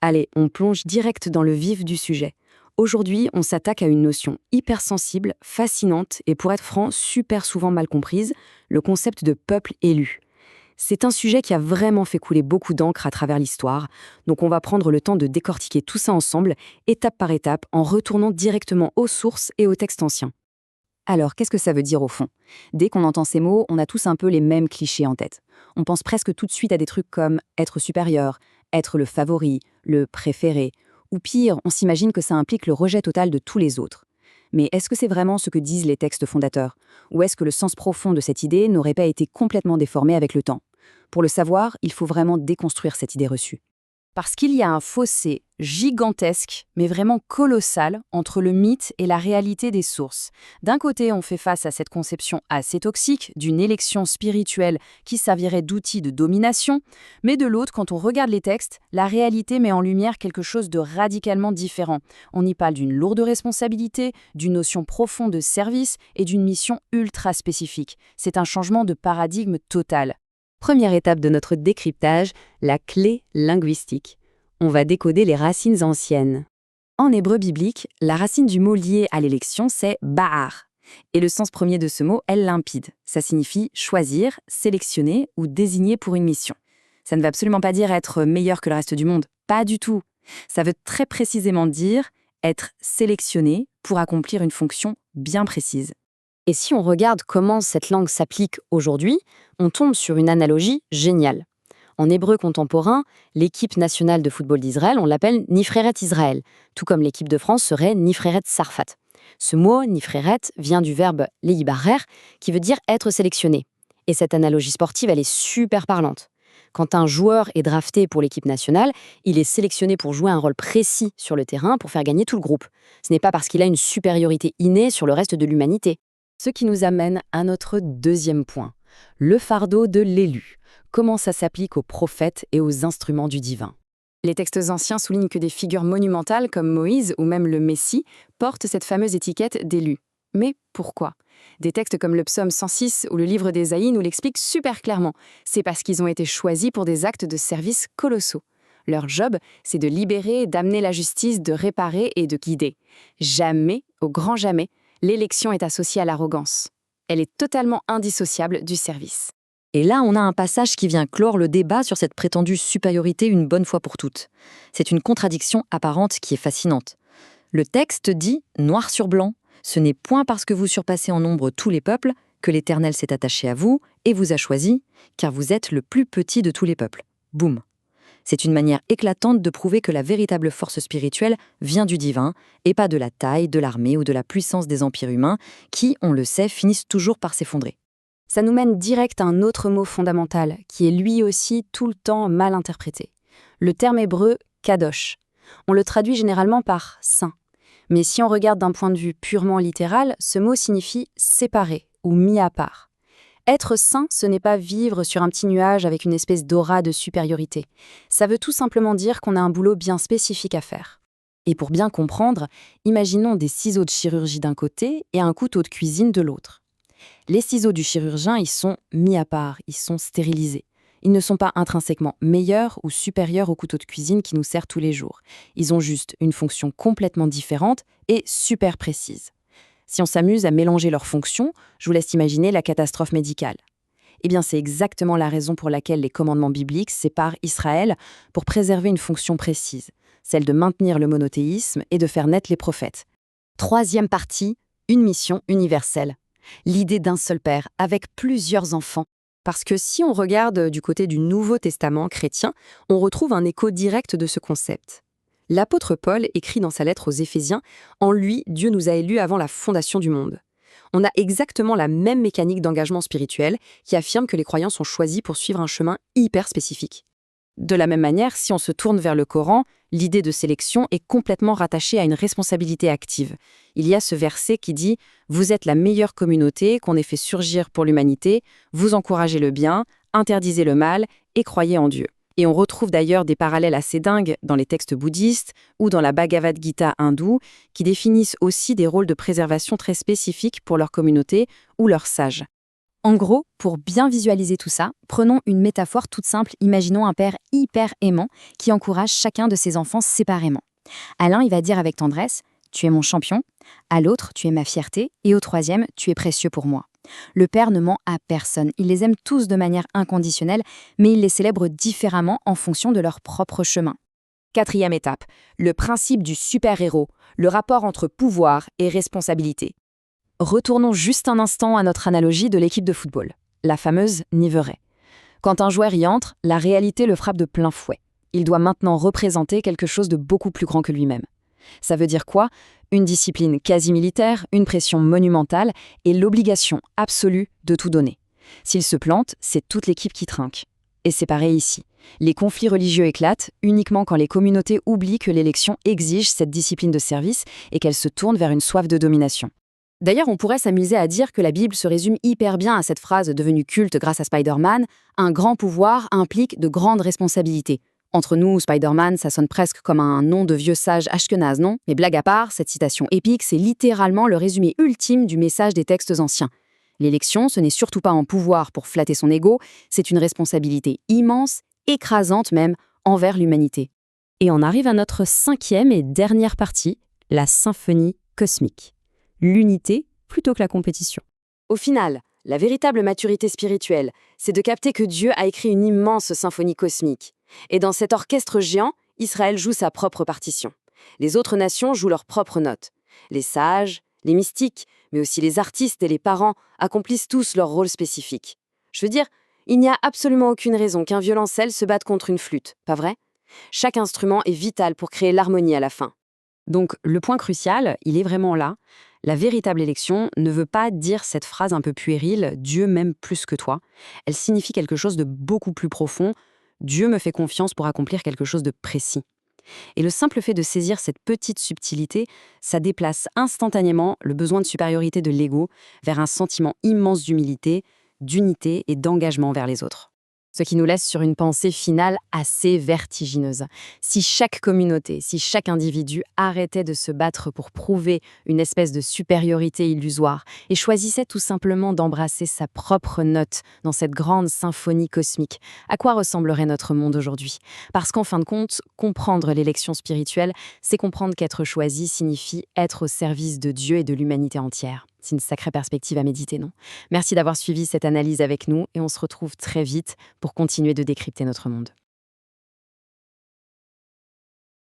Allez, on plonge direct dans le vif du sujet. Aujourd'hui, on s'attaque à une notion hypersensible, fascinante et pour être franc, super souvent mal comprise, le concept de peuple élu. C'est un sujet qui a vraiment fait couler beaucoup d'encre à travers l'histoire, donc on va prendre le temps de décortiquer tout ça ensemble, étape par étape, en retournant directement aux sources et aux textes anciens. Alors, qu'est-ce que ça veut dire au fond? Dès qu'on entend ces mots, on a tous un peu les mêmes clichés en tête. On pense presque tout de suite à des trucs comme être supérieur, être le favori, le préféré, ou pire, on s'imagine que ça implique le rejet total de tous les autres. Mais est-ce que c'est vraiment ce que disent les textes fondateurs? Ou est-ce que le sens profond de cette idée n'aurait pas été complètement déformé avec le temps? Pour le savoir, il faut vraiment déconstruire cette idée reçue. Parce qu'il y a un fossé gigantesque, mais vraiment colossal, entre le mythe et la réalité des sources. D'un côté, on fait face à cette conception assez toxique d'une élection spirituelle qui servirait d'outil de domination, mais de l'autre, quand on regarde les textes, la réalité met en lumière quelque chose de radicalement différent. On y parle d'une lourde responsabilité, d'une notion profonde de service et d'une mission ultra spécifique. C'est un changement de paradigme total. Première étape de notre décryptage, la clé linguistique. On va décoder les racines anciennes. En hébreu biblique, la racine du mot lié à l'élection, c'est ba'ar. Et le sens premier de ce mot est limpide. Ça signifie choisir, sélectionner ou désigner pour une mission. Ça ne veut absolument pas dire être meilleur que le reste du monde. Pas du tout. Ça veut très précisément dire être sélectionné pour accomplir une fonction bien précise. Et si on regarde comment cette langue s'applique aujourd'hui, on tombe sur une analogie géniale. En hébreu contemporain, l'équipe nationale de football d'Israël, on l'appelle Nifreret Israël, tout comme l'équipe de France serait Nifreret Sarfat. Ce mot, Nifreret, vient du verbe leibarer, qui veut dire être sélectionné. Et cette analogie sportive, elle est super parlante. Quand un joueur est drafté pour l'équipe nationale, il est sélectionné pour jouer un rôle précis sur le terrain pour faire gagner tout le groupe. Ce n'est pas parce qu'il a une supériorité innée sur le reste de l'humanité. Ce qui nous amène à notre deuxième point, le fardeau de l'élu. Comment ça s'applique aux prophètes et aux instruments du divin? Les textes anciens soulignent que des figures monumentales comme Moïse ou même le Messie portent cette fameuse étiquette d'élu. Mais pourquoi? Des textes comme le psaume 106 ou le livre d'Ésaïe nous l'expliquent super clairement. C'est parce qu'ils ont été choisis pour des actes de service colossaux. Leur job, c'est de libérer, d'amener la justice, de réparer et de guider. Jamais, au grand jamais, l'élection est associée à l'arrogance. Elle est totalement indissociable du service. Et là, on a un passage qui vient clore le débat sur cette prétendue supériorité une bonne fois pour toutes. C'est une contradiction apparente qui est fascinante. Le texte dit, noir sur blanc, « Ce n'est point parce que vous surpassez en nombre tous les peuples que l'Éternel s'est attaché à vous et vous a choisi, car vous êtes le plus petit de tous les peuples. » Boum. C'est une manière éclatante de prouver que la véritable force spirituelle vient du divin et pas de la taille, de l'armée ou de la puissance des empires humains qui, on le sait, finissent toujours par s'effondrer. Ça nous mène direct à un autre mot fondamental qui est lui aussi tout le temps mal interprété. Le terme hébreu « kadosh ». On le traduit généralement par « saint ». Mais si on regarde d'un point de vue purement littéral, ce mot signifie « séparé » ou « mis à part ». Être saint, ce n'est pas vivre sur un petit nuage avec une espèce d'aura de supériorité. Ça veut tout simplement dire qu'on a un boulot bien spécifique à faire. Et pour bien comprendre, imaginons des ciseaux de chirurgie d'un côté et un couteau de cuisine de l'autre. Les ciseaux du chirurgien, ils sont mis à part, ils sont stérilisés. Ils ne sont pas intrinsèquement meilleurs ou supérieurs au couteau de cuisine qui nous sert tous les jours. Ils ont juste une fonction complètement différente et super précise. Si on s'amuse à mélanger leurs fonctions, je vous laisse imaginer la catastrophe médicale. Eh bien, c'est exactement la raison pour laquelle les commandements bibliques séparent Israël pour préserver une fonction précise, celle de maintenir le monothéisme et de faire naître les prophètes. Troisième partie, une mission universelle. L'idée d'un seul père avec plusieurs enfants. Parce que si on regarde du côté du Nouveau Testament chrétien, on retrouve un écho direct de ce concept. L'apôtre Paul écrit dans sa lettre aux Éphésiens « En lui, Dieu nous a élus avant la fondation du monde ». On a exactement la même mécanique d'engagement spirituel qui affirme que les croyants sont choisis pour suivre un chemin hyper spécifique. De la même manière, si on se tourne vers le Coran, l'idée de sélection est complètement rattachée à une responsabilité active. Il y a ce verset qui dit « Vous êtes la meilleure communauté qu'on ait fait surgir pour l'humanité, vous encouragez le bien, interdisez le mal et croyez en Dieu ». Et on retrouve d'ailleurs des parallèles assez dingues dans les textes bouddhistes ou dans la Bhagavad Gita hindoue qui définissent aussi des rôles de préservation très spécifiques pour leur communauté ou leurs sages. En gros, pour bien visualiser tout ça, prenons une métaphore toute simple, imaginons un père hyper aimant qui encourage chacun de ses enfants séparément. À l'un, il va dire avec tendresse « Tu es mon champion », à l'autre « Tu es ma fierté » et au troisième « Tu es précieux pour moi ». Le père ne ment à personne, il les aime tous de manière inconditionnelle, mais il les célèbre différemment en fonction de leur propre chemin. Quatrième étape, le principe du super-héros, le rapport entre pouvoir et responsabilité. Retournons juste un instant à notre analogie de l'équipe de football, la fameuse Niveraie. Quand un joueur y entre, la réalité le frappe de plein fouet. Il doit maintenant représenter quelque chose de beaucoup plus grand que lui-même. Ça veut dire quoi? Une discipline quasi militaire, une pression monumentale et l'obligation absolue de tout donner. S'il se plante, c'est toute l'équipe qui trinque. Et c'est pareil ici. Les conflits religieux éclatent uniquement quand les communautés oublient que l'élection exige cette discipline de service et qu'elle se tourne vers une soif de domination. D'ailleurs, on pourrait s'amuser à dire que la Bible se résume hyper bien à cette phrase devenue culte grâce à Spider-Man « Un grand pouvoir implique de grandes responsabilités ». Entre nous, Spider-Man, ça sonne presque comme un nom de vieux sage ashkénaze, non? Mais blague à part, cette citation épique, c'est littéralement le résumé ultime du message des textes anciens. L'élection, ce n'est surtout pas un pouvoir pour flatter son ego, c'est une responsabilité immense, écrasante même, envers l'humanité. Et on arrive à notre cinquième et dernière partie, la symphonie cosmique. L'unité plutôt que la compétition. Au final, la véritable maturité spirituelle, c'est de capter que Dieu a écrit une immense symphonie cosmique. Et dans cet orchestre géant, Israël joue sa propre partition. Les autres nations jouent leurs propres notes. Les sages, les mystiques, mais aussi les artistes et les parents accomplissent tous leur rôle spécifique. Je veux dire, il n'y a absolument aucune raison qu'un violoncelle se batte contre une flûte, pas vrai? Chaque instrument est vital pour créer l'harmonie à la fin. Donc, le point crucial, il est vraiment là. La véritable élection ne veut pas dire cette phrase un peu puérile « Dieu m'aime plus que toi ». Elle signifie quelque chose de beaucoup plus profond. Dieu me fait confiance pour accomplir quelque chose de précis. Et le simple fait de saisir cette petite subtilité, ça déplace instantanément le besoin de supériorité de l'ego vers un sentiment immense d'humilité, d'unité et d'engagement vers les autres. Ce qui nous laisse sur une pensée finale assez vertigineuse. Si chaque communauté, si chaque individu arrêtait de se battre pour prouver une espèce de supériorité illusoire et choisissait tout simplement d'embrasser sa propre note dans cette grande symphonie cosmique, à quoi ressemblerait notre monde aujourd'hui? Parce qu'en fin de compte, comprendre l'élection spirituelle, c'est comprendre qu'être choisi signifie être au service de Dieu et de l'humanité entière. C'est une sacrée perspective à méditer, non? Merci d'avoir suivi cette analyse avec nous et on se retrouve très vite pour continuer de décrypter notre monde.